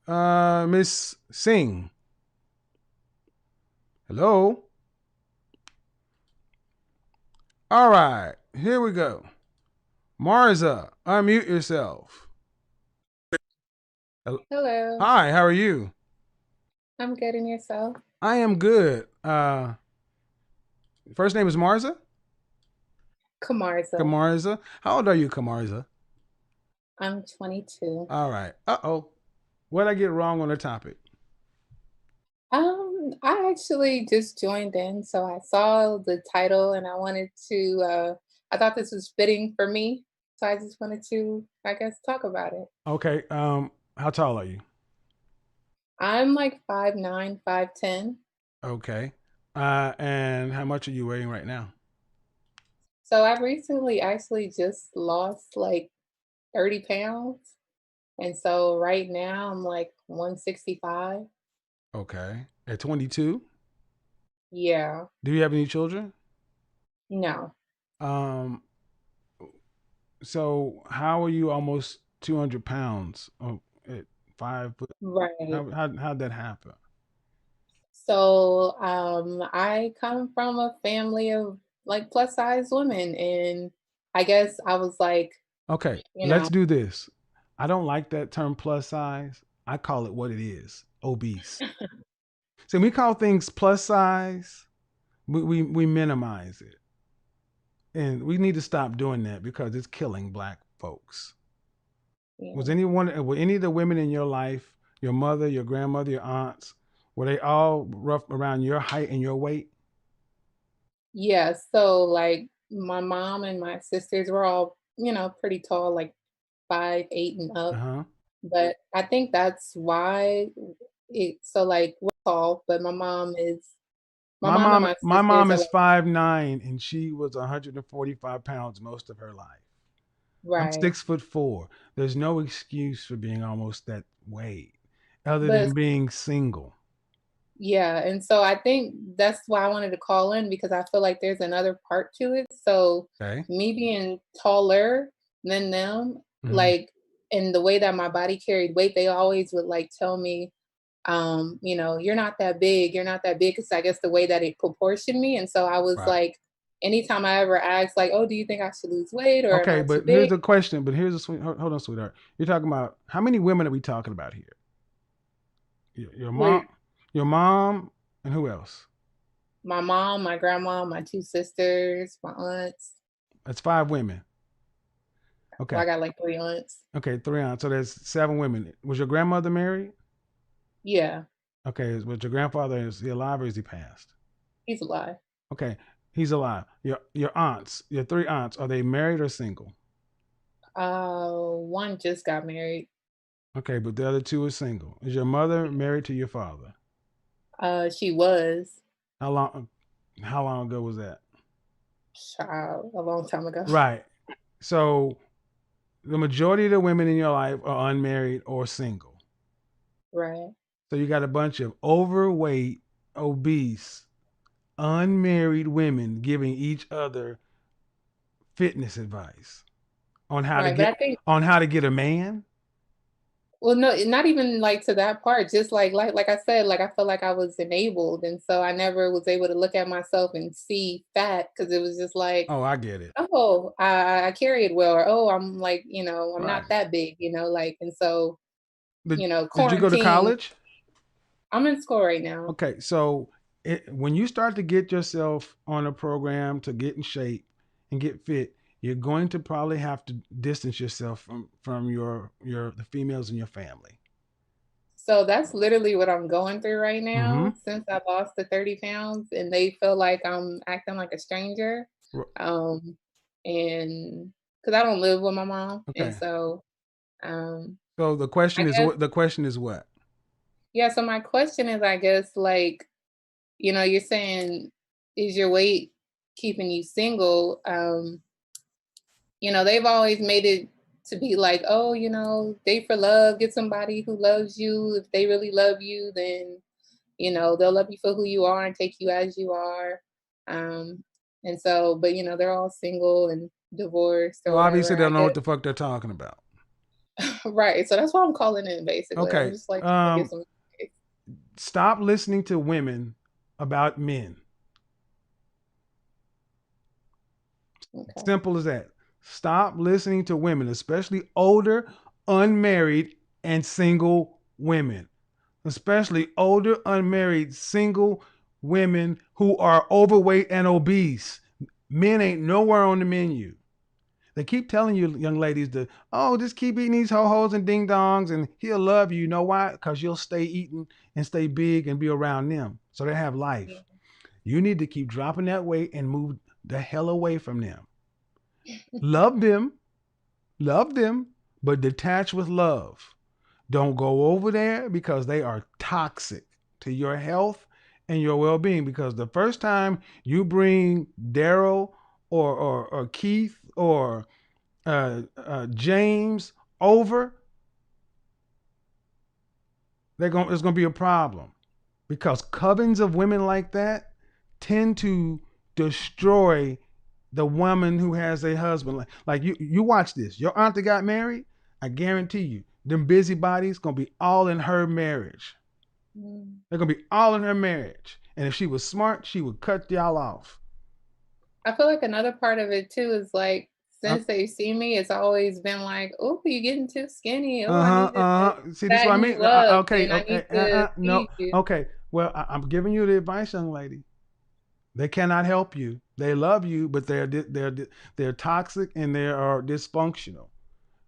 Miss Singh. Hello. All right, here we go. Marza, unmute yourself. Hello, Hi, how are you? I'm good in yourself. I am good. First name is Marza? Kamarza. Kamarza. How old are you, Kamarza? I'm 22. All right. Uh-oh. What did I get wrong on the topic? I actually just joined in, so I saw the title and I wanted to I thought this was fitting for me. So I just wanted to, I guess, talk about it. Okay. How tall are you? I'm like 5'9", 5'10". Okay. And how much are you weighing right now? So I recently actually just lost like 30 pounds. And so right now I'm like 165. Okay. At 22? Yeah. Do you have any children? No. Um, so how are you almost 200 pounds? Oh, at 5 foot? Right. How'd that happen? So, I come from a family of like plus size women, and I guess I was like, Okay, you know, let's do this. I don't like that term plus size. I call it what it is, obese. So when we call things plus size, we minimize it. And we need to stop doing that because it's killing black folks. yeah. Were any of the women in your life, your mother, your grandmother, your aunts, were they all rough around your height and your weight? Yeah, so like my mom and my sisters were all, pretty tall, like 5'8" and up. Uh-huh. But I think that's why so like we're tall, but my mom and my My sisters mom are is like, 5'9" and she was 145 pounds most of her life. I'm right. 6'4". There's no excuse for being almost that weight other But than being single. yeah, and so I think that's why I wanted to call in because I feel like there's another part to it. So Okay. me being taller than them, Hmm. like in the way that my body carried weight, they always would like tell me, you're not that big, you're not that big. Cause I guess the way that it proportioned me. And so I was Right. like, anytime I ever asked, like, oh, do you think I should lose weight or am Okay, I too but here's big? the question. But here's the hold on, sweetheart. You're talking about how many women are we talking about here? Your Where mom, your mom, and who else? my mom, my grandma, my two sisters, my aunts. That's 5 women. Well, Okay. I got like three aunts. Okay, three on. So there's 7 women. Was your grandmother married? Yeah, Okay. Was your grandfather, is he alive or is he passed? he's alive. Okay, he's alive. Your aunts, your 3 aunts, are they married or single? One just got married. Okay, but the other two are single. Is your mother married to your father? She was How long? How long ago was that? child a long time ago. Right. So the majority of the women in your life are unmarried or single. Right. So you got a bunch of overweight, obese, unmarried women giving each other fitness advice on how to Right. But get I think a man. well no, not even like to that part. Just like I said, like I feel like I was enabled and so I never was able to look at myself and see fat because it was just like, Oh, I get it. oh, I carry it well, or oh, I'm like, I'm not Right. that big, like and so, Did you go to quarantine, college? I'm in school right now. Okay, so when you start to get yourself on a program to get in shape and get fit, you're going to probably have to distance yourself from your the females in your family. So that's literally what I'm going through right Mm-hmm. now since I lost the 30 pounds and they feel like I'm acting like a stranger. Um, and because I don't live with my mom. And Okay. so um, So I guess, the question is what? yeah. So my question is, I guess, like, you're saying, is your weight keeping you single? They've always made it to be like, oh, date for love, get somebody who loves you. If they really love you, then they'll love you for who you are and take you as you are. Um, and so, but they're all single and divorced So or obviously whatever. they I don't know guess what the fuck they're talking about. Right. So that's why I'm calling in basically. I'm Okay. just like trying to get some advice. Stop listening to women about men. Okay. Simple as that. Stop listening to women, especially older, unmarried, and single women. Especially older, unmarried, single women who are overweight and obese. Men ain't nowhere on the menu. They keep telling you, young ladies, to, oh, just keep eating these ho-hos and ding-dongs and he'll love you. You know why? Because you'll stay eating and stay big and be around them. So they have life. You need to keep dropping that weight and move the hell away from them. Love them, love them, but detach with love. Don't go over there because they are toxic to your health and your well-being. Because the first time you bring Daryl or Keith or James over, it's going to be a problem. Because covens of women like that tend to destroy the woman who has a husband. Like you watch this. Your aunt that got married, I guarantee you, them busybodies gonna be all in her marriage. Mm. They're gonna be all in her marriage. And if she was smart, she would cut y'all off. I feel like another part of it too is like Uh since they've seen me, it's always been like, "Oh, you're getting too skinny. Oh, I huh. need to See, this is what I fatten mean. you up, Okay. and I Okay. need to No. feed you." Okay. Well, I'm giving you the advice, young lady. They cannot help you. They love you, but they're toxic and they are dysfunctional.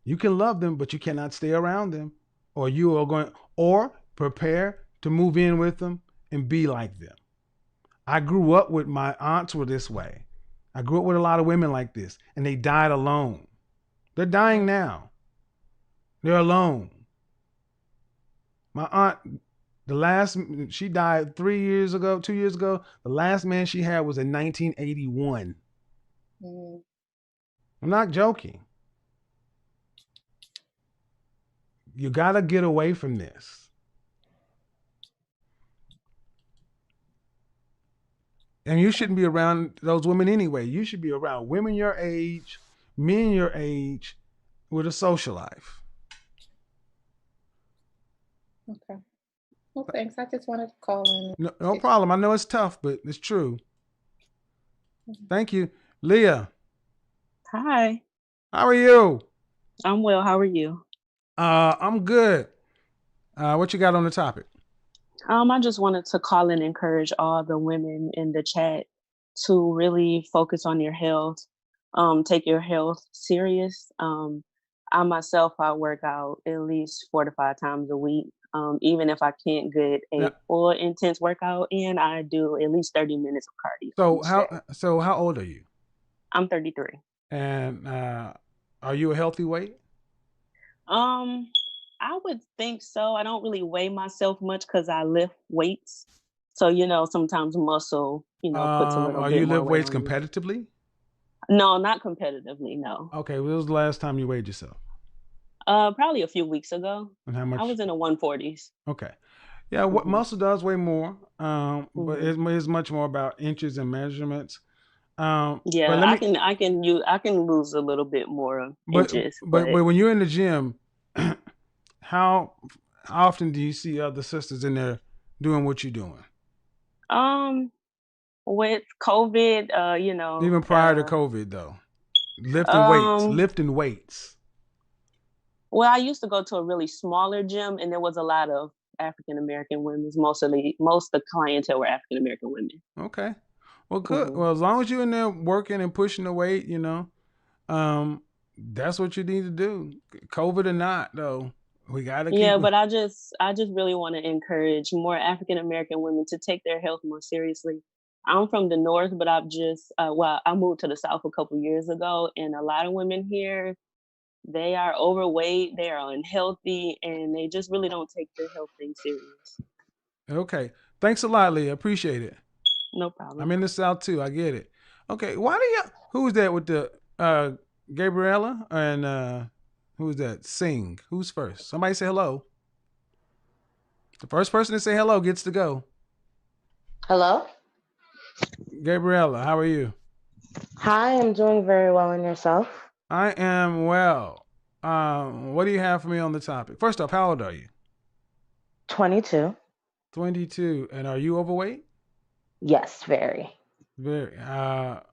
You can love them, but you cannot stay around them, or you are going or prepare to move in with them and be like them. I grew up with my aunts were this way. I grew up with a lot of women like this, and they died alone. They're dying Mm. now. They're alone. My aunt, the last she died 3 years ago, 2 years ago. The last man she had was in 1981. Mm. I'm not joking. You gotta get away from this. And you shouldn't be around those women anyway. You should be around women your age, men your age, with a social life. Okay. Well, thanks. I just wanted to call in. No, no Fix. problem. I know it's tough, but it's true. Mhm. Thank you. Leah, Hi, how are you? I'm well. How are you? I'm good. What you got on the topic? I just wanted to call and encourage all the women in the chat to really focus on your health. Take your health serious. I myself, I work out at least 4 to 5 times a week. Even if I can't get Now, a full intense workout in, I do at least 30 minutes of cardio each day. so how old are you? I'm 33. And are you a healthy weight? Um, I would think so. I don't really weigh myself much because I lift weights. So, sometimes muscle, puts a little Are bit you more lift weight weights on you. competitively? No, not competitively, no. Okay, when was the last time you weighed yourself? Probably a few weeks ago. And how I much? was in the 140s. Okay. Yeah, what hmm muscle does weigh more, but hmm it's much more about inches and measurements. But Yeah, let me, I can lose a little bit more but inches, but when you're in the gym, how often do you see other sisters in there doing what you're doing? um with COVID, Even prior to COVID, though, um lifting weights. well, I used to go to a really smaller gym, and there was a lot of African American women. Most of the clientele were African American women. Okay, well, good. hmm Well, as long as you're in there working and pushing the weight, that's what you need to do. COVID or not, though, we gotta keep. Yeah, but I just really want to encourage more African American women to take their health more seriously. I'm from the north, but I moved to the south a couple years ago, and a lot of women here, they are overweight, they are unhealthy, and they just really don't take their health thing serious. Okay, thanks a lot, Leah. Appreciate it. No I'm problem. in the South too. I get it. Okay, why do you? Who's that with the Gabriella and who's that? Sing. Who's first? Somebody say hello. The first person to say hello gets to go. Hello? Gabriella, how are you? Hi, I'm doing very well, and yourself? I am well. What do you have for me on the topic? First off, how old are you? 22. 22. And are you overweight? Yes, very. Very. How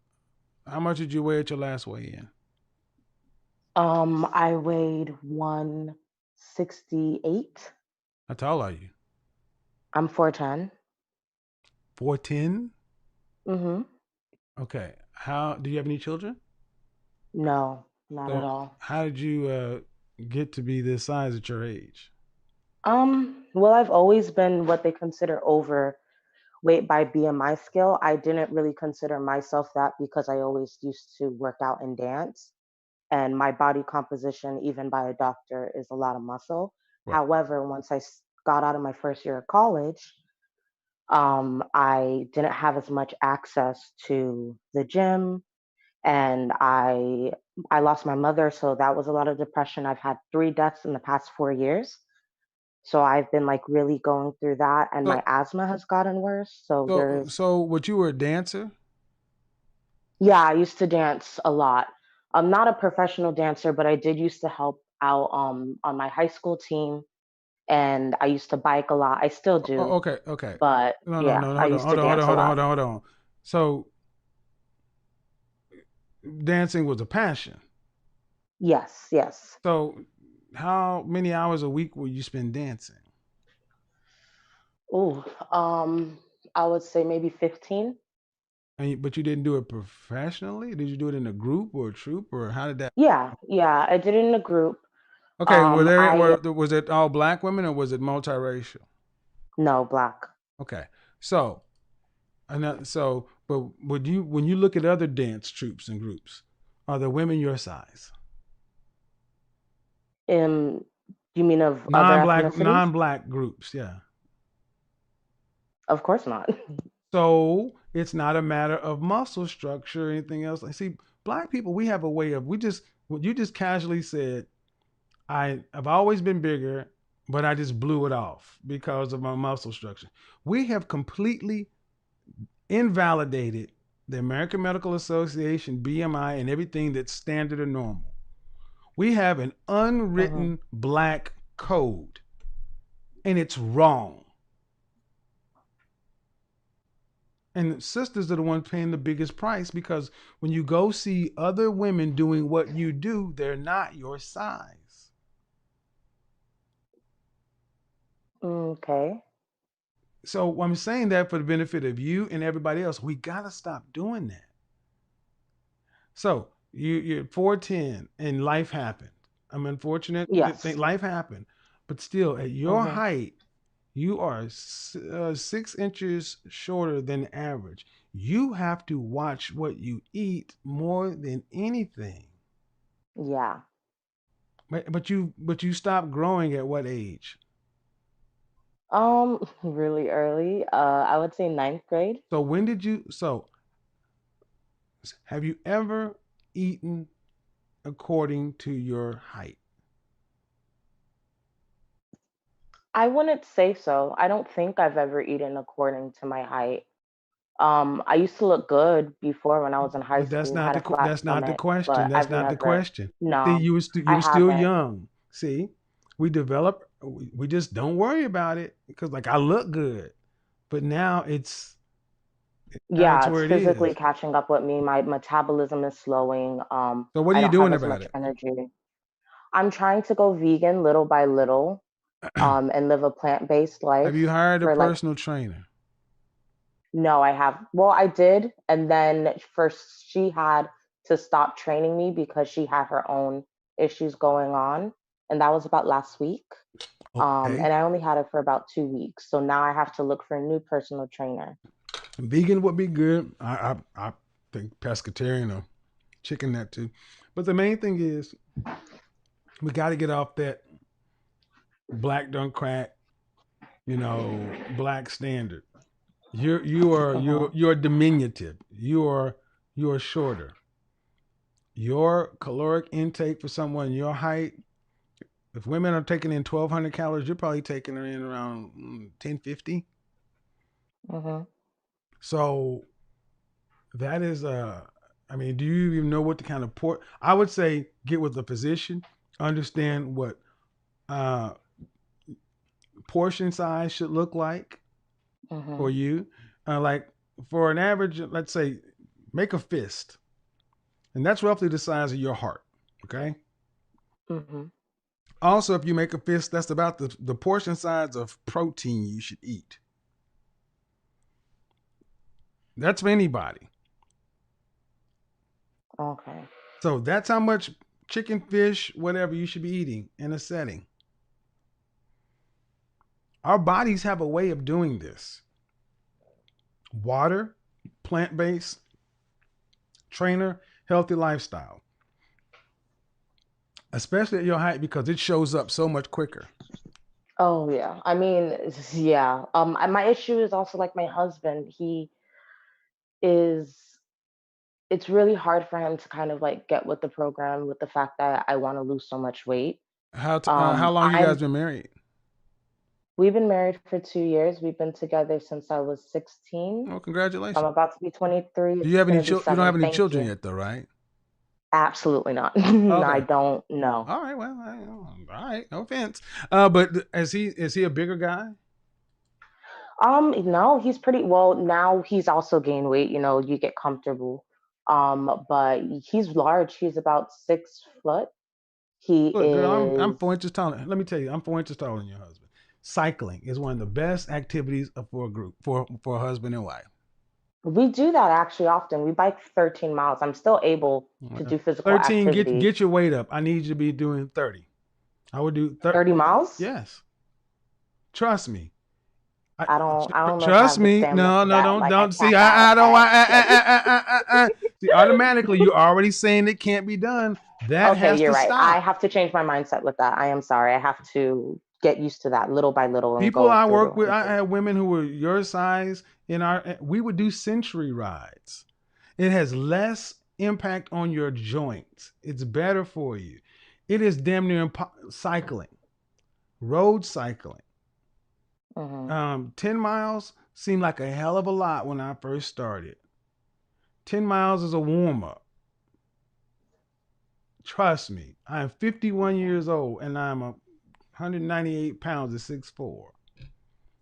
much did you weigh at your last weigh in? I weighed 168. How tall are you? I'm 4'10". 4'10"? Mm-hmm. Okay. How do you have any children? No, not at So all. how did you get to be this size at your age? Well, I've always been what they consider overweight by BMI scale. I didn't really consider myself that because I always used to work out and dance. And my body composition, even by a doctor, is a lot of muscle. Right. However, once got out of my first year of college, I didn't have as much access to the gym, and I lost my mother, so that was a lot of depression. I've had 3 deaths in the past 4 years, so I've been like really going through that, and my So asthma has gotten worse. So there's what you were a dancer? Yeah, I used to dance a lot. I'm not a professional dancer, but I did used to help out on my high school team, and I used to bike a lot. I still Oh, do, okay, okay. but No, no, yeah, no, I hold on, used to hold on, hold on, dance a hold on, lot. hold on, hold on. So dancing was a passion. Yes, yes. So how many hours a week will you spend dancing? Ooh, I would say maybe 15. But you didn't do it professionally? Did you do it in a group or a troupe or how did that? Yeah, yeah, I did it in a group. Okay, I was it all black women or was it multiracial? No, black. Okay. So, but would you when you look at other dance troupes and groups, are the women your size? Um, you mean of other ethnicities? Non-black groups, yeah. Of course not. So it's not a matter of muscle structure or anything else. Like, see, black people, we have a way of what you just casually said. I've always been bigger, but I just blew it off because of my muscle structure. We have completely invalidated the American Medical Association, BMI, and everything that's standard or normal. We have an Hmm. unwritten black code, and it's wrong. And sisters are the ones paying the biggest price because when you go see other women doing what you do, they're not your size. Okay. So I'm saying that for the benefit of you and everybody else. We gotta stop doing that. So you're 4'10" and life happened. I'm unfortunate that Yes. life happened, but still at your Hmm. height, you are 6 inches shorter than average. You have to watch what you eat more than anything. Yeah. But you stopped growing at what age? Really early. I would say ninth grade. So when did you? So have you ever eaten according to your height? I wouldn't say so. I don't think I've ever eaten according to my height. I used to look good before when I was in high But school, had a flat that's not the stomach, question. but That's I've not the never, question. See, no, you I were still haven't. young. See, we just don't worry about it because like I look good, but now it's Yeah, it's where it physically is. catching up with me. My metabolism is slowing. So what are I you don't have doing as about much it? energy. I'm trying to go vegan little by little, and live a plant-based Have you life hired a for like, personal trainer? no, well, I did. And then first she had to stop training me because she had her own issues going on. And that was about last week. Okay, And I only had it for about 2 weeks. So now I have to look for a new personal trainer. vegan would be good. I think pescatarian or chicken that too, but the main thing is we got to get off that black don't crack, black standard. Hmm. You're diminutive. You are shorter. Your caloric intake for someone your height, if women are taking in 1,200 calories, you're probably taking her in around 1050. Hmm. So that is I mean, do you even know what the kind of port? I would say get with a physician. understand what uh, portion size should look like for Mm-hmm. you. Like for an average, let's say, make a fist, and that's roughly the size of your heart. Okay. Mm-hmm. Also, if you make a fist, that's about the portion size of protein you should eat. That's for anybody. Okay. So that's how much chicken, fish, whatever you should be eating in a setting. Our bodies have a way of doing this. Water, plant based, trainer, healthy lifestyle, especially at your height because it shows up so much quicker. Oh yeah. I mean, yeah. My issue is also like my husband. He is. It's really hard for him to kind of like get with the program with the fact that I want to lose so much weight. How long you guys I'm. been married? We've been married for 2 years. We've been together since I was 16. Oh, So I'm congratulations. about to be 23. Do you It's have any gonna be children? You don't have 7. any Thank children you. yet, though, right? Absolutely not. I Okay. don't know. All right. Well, all right. No offense. But is he a bigger guy? No, he's pretty well now. He's also gained weight. You get comfortable. But he's large. He's about 6 foot. He Look, girl, I'm is. 4 inches taller. Let me tell you, I'm 4 inches taller than your husband. Cycling is one of the best activities for a group for a husband and wife. We do that actually often. We bike 13 miles. I'm still able to do physical 13. activity. Get your weight up. I need you to be doing 30. I would do 30. 30 miles? Yes, trust me. I, I don't know if I trust have the me. stamina No, for no, that. don't, Like I don't see. tap out I don't. at like. See, automatically, you're already saying it can't be done. That Okay, has you're to right. I stop. have to change my mindset with that. I am sorry. I have to get used to that little by little and People go I through work the with, I improvement. had women who were your size. We would do century rides. It has less impact on your joints. It's better for you. It is damn near cycling, road cycling. Hmm. 10 miles seemed like a hell of a lot when I first started. 10 miles is a warm up. Trust me, I'm 51 Okay. years old and I'm 198 pounds at 6'4".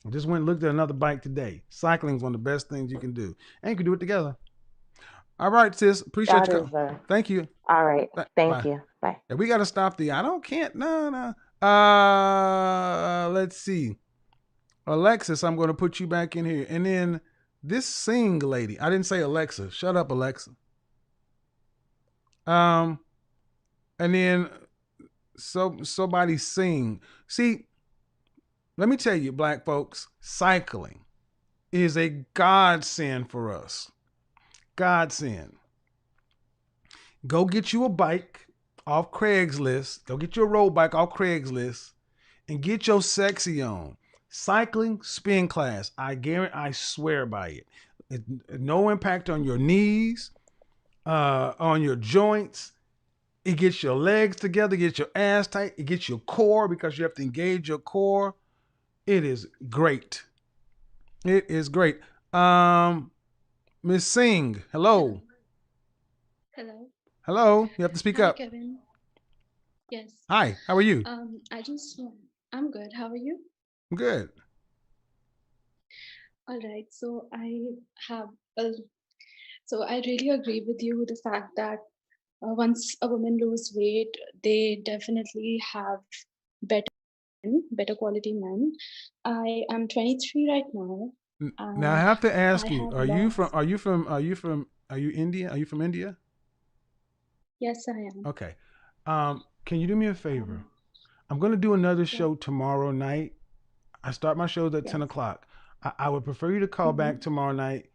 I just went and looked at another bike today. Cycling is one of the best things you can do. And you can do it together. All right, sis. Appreciate That you. is a. Thank you. All right. Thank Bye. you. Bye. Yeah, we got to stop the I don't can't. No, no. Let's see. Alexis, I'm going to put you back in here. And then this sing lady. I didn't say Alexa. Shut up, Alexa. Um, and then somebody sing. See, let me tell you, black folks, cycling is a godsend for us. Godsend. Go get you a bike off Craigslist. Go get your road bike off Craigslist and get your sexy on. Cycling spin class. I swear by it. No impact on your knees, on your joints. It gets your legs together, gets your ass tight. It gets your core because you have to engage your core. It is great. It is great. Miss Singh, Hello. hello. Hello. Hello. You have to speak Hi, up. Kevin. Yes. Hi, how are you? I just, I'm good. How are you? I'm good. All right. Have, uh, so I really agree with you with the fact that once a woman lose weight, they definitely have better better quality men. I am 23 right now, Now I and have to I ask you: have Are you from? lost. Are you from? Are you from? Are you India? Are you from India? Yes, I am. Okay. Can you do me a favor? Um, I'm going to do another yeah. show tomorrow night. I start my shows at 10 Yes. o'clock. I would prefer you to call back Mm-hmm. tomorrow night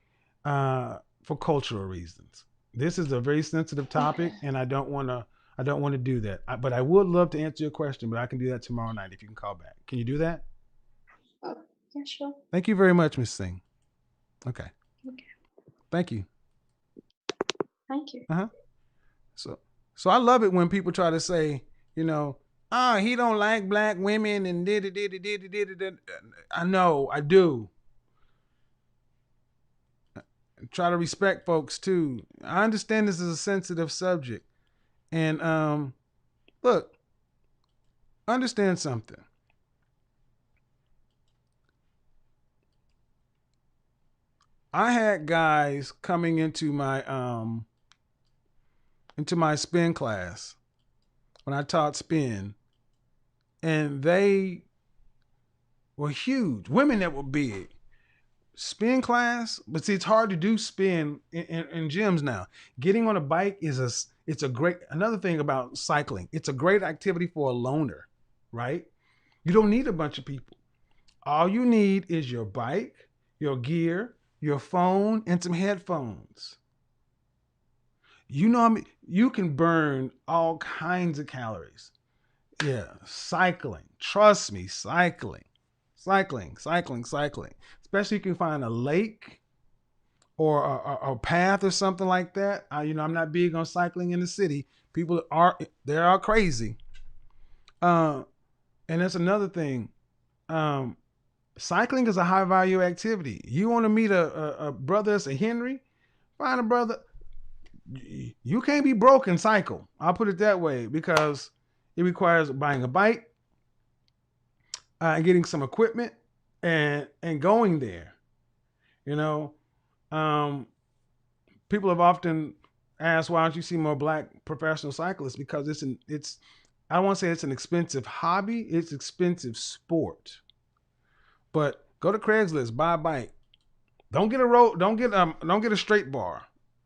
for cultural reasons. This is a very sensitive Okay. topic, and I don't want to. I don't want to do that. But I would love to answer your question, but I can do that tomorrow night if you can call back. Can you do that? Uh, yeah, sure. Thank you very much, Miss Singh. Okay. Okay. Thank you. Thank you. Uh huh. So, so I love it when people try to say, you know, he don't like black women and did. I know, I do. Try to respect folks too. I understand this is a sensitive subject, and look, understand something. I had guys coming into my spin class when I taught spin, and they were huge. Women that were big. Spin class, but see, it's hard to do spin in gyms now. Getting on a bike it's a great, another thing about cycling. It's a great activity for a loner, right? You don't need a bunch of people. All you need is your bike, your gear, your phone, and some headphones. You know, you can burn all kinds of calories. Yeah, cycling. Trust me, cycling. Cycling. Especially if you can find a lake or a path or something like that. I'm not big on cycling in the city. People are crazy. And that's another thing. Cycling is a high value activity. You want to meet a brother that's a Henry? Find a brother. You can't be broke and cycle. I'll put it that way, because it requires buying a bike, getting some equipment, and going there. You know, people have often asked, why don't you see more black professional cyclists? Because it's I don't want to say it's an expensive hobby. It's expensive sport. But go to Craigslist, buy a bike. Don't get a road. Don't get a straight bar.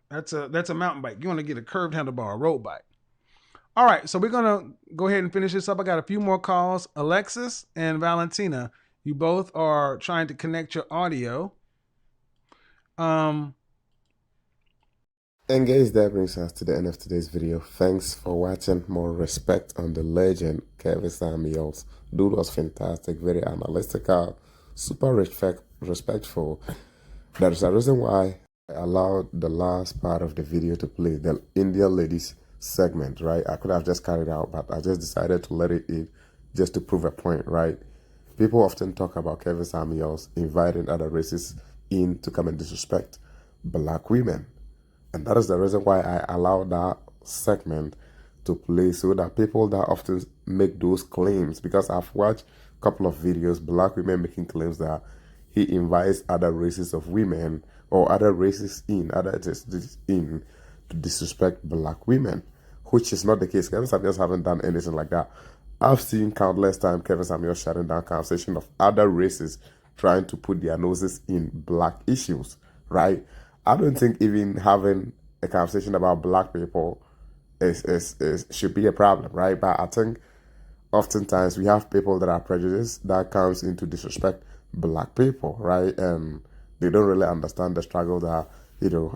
That's a mountain bike. You want to get a curved handlebar, a road bike. All right, so we're gonna go ahead and finish this up. I got a few more calls. Alexis and Valentina, you both are trying to connect your audio. And guys, that brings us to the end of today's video. Thanks for watching. More respect on the legend, Kevin Samuels. Dude was fantastic, very analytical, super respectful. That is the reason why I allowed the last part of the video to play, the Indian ladies segment, right? I could have just carried out, but I just decided to let it in just to prove a point, right? People often talk about Kevin Samuels inviting other races in to come and disrespect black women. And that is the reason why I allow that segment to play, so that people that often make those claims, because I've watched a couple of videos, black women making claims that he invites other races of women or other races in, other ethnicities in, to disrespect black women, which is not the case. Kevin Samuels haven't done anything like that. I've seen countless times Kevin Samuels shutting down conversation of other races trying to put their noses in black issues, right? I don't think even having a conversation about black people should be a problem, right? But I think oftentimes we have people that are prejudiced that comes into disrespect black people, right? And they don't really understand the struggle that,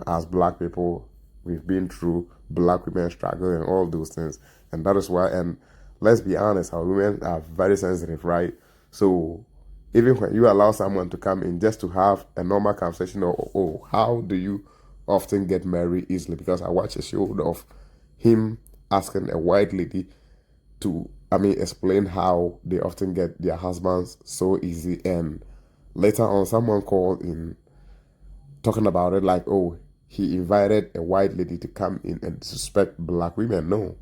as black people, we've been through, black women struggle and all those things. And that is why, and let's be honest, our women are very sensitive, right? So even when you allow someone to come in just to have a normal conversation, or how do you often get married easily? Because I watched a show of him asking a white lady to, explain how they often get their husbands so easy. And later on, someone called in talking about it like, oh, he invited a white lady to come in and disrespect black women. No.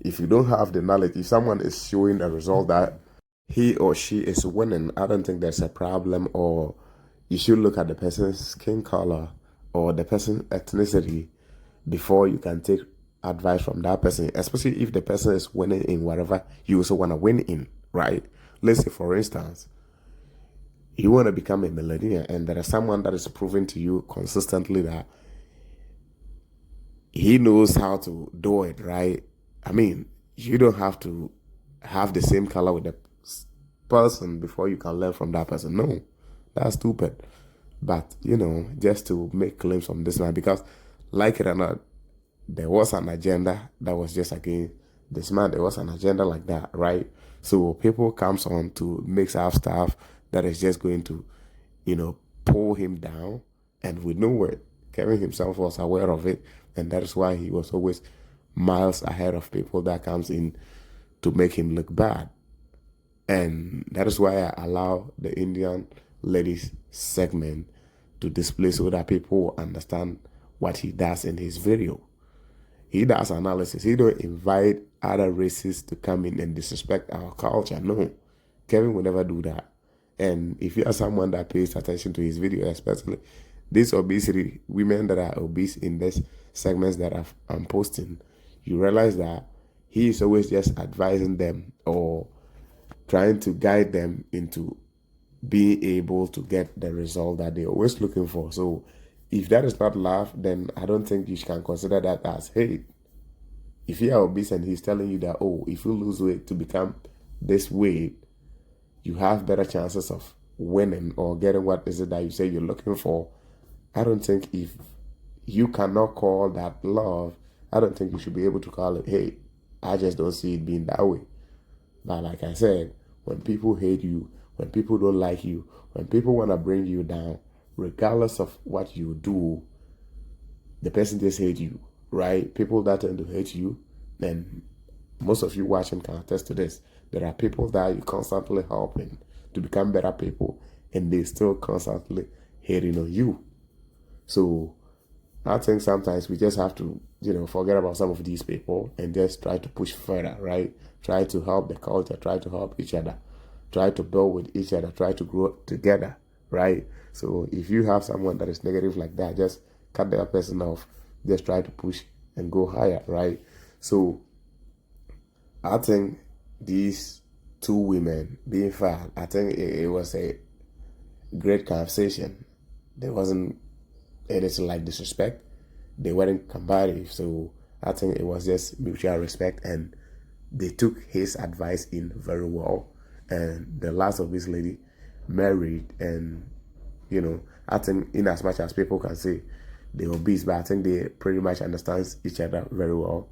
If you don't have the knowledge, if someone is showing a result that he or she is winning, I don't think there's a problem. Or you should look at the person's skin color or the person's ethnicity before you can take advice from that person, especially if the person is winning in whatever you also want to win in, right? Let's say, for instance, you want to become a millionaire and there is someone that is proving to you consistently that he knows how to do it, right? You don't have to have the same color with the person before you can learn from that person. No, that's stupid. But, just to make claims from this man, because like it or not, there was an agenda that was just against this man. There was an agenda like that, right? So people comes on to mix up stuff that is just going to, pull him down. And we know it. Kevin himself was aware of it. And that is why he was always miles ahead of people that comes in to make him look bad. And that is why I allow the Indian ladies segment to display so that people understand what he does in his video. he does analysis. He don't invite other races to come in and disrespect our culture. No, Kevin will never do that. And if you are someone that pays attention to his video, especially this obesity, women that are obese in this segments that I'm posting, you realize that he is always just advising them or trying to guide them into being able to get the result that they're always looking for. So if that is not love, then I don't think you can consider that as hate. If you are obese and he's telling you that, oh, if you lose weight to become this weight, you have better chances of winning or getting what is it that you say you're looking for, I don't think if you cannot call that love, I don't think you should be able to call it hate. I just don't see it being that way. But like I said, when people hate you, when people don't like you, when people want to bring you down, regardless of what you do, the person just hates you, right? People that tend to hate you, and most of you watching can attest to this. There are people that you constantly helping to become better people, and they still constantly hating on you. So I think sometimes we just have to, forget about some of these people and just try to push further, right? Try to help the culture, try to help each other, try to build with each other, try to grow together, right? So if you have someone that is negative like that, just cut that person off, just try to push and go higher, right? So I think these two women being fat, I think it was a great conversation. There wasn't anything like disrespect. They weren't combative. So I think it was just mutual respect, and they took his advice in very well. And the last of this lady married, and I think in as much as people can say they're obese, but I think they pretty much understand each other very well.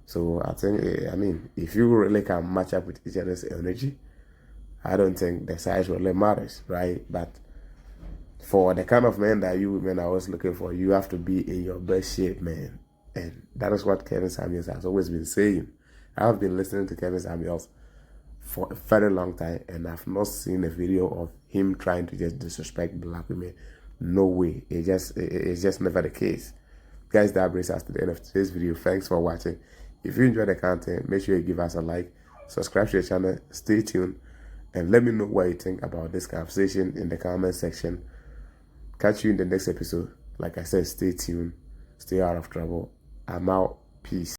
So I think, if you really can match up with each other's energy, I don't think the size really matters, right? But for the kind of men that you women are always looking for, you have to be in your best shape, man. And that is what Kevin Samuels has always been saying. I've been listening to Kevin Samuels for a very long time, and I've not seen a video of him trying to just disrespect black women. No way. It's just never the case. Guys, that brings us to the end of today's video. Thanks for watching. If you enjoyed the content, make sure you give us a like, subscribe to the channel, stay tuned, and let me know what you think about this conversation in the comment section. Catch you in the next episode. Like I said, stay tuned, stay out of trouble. I'm out. Peace.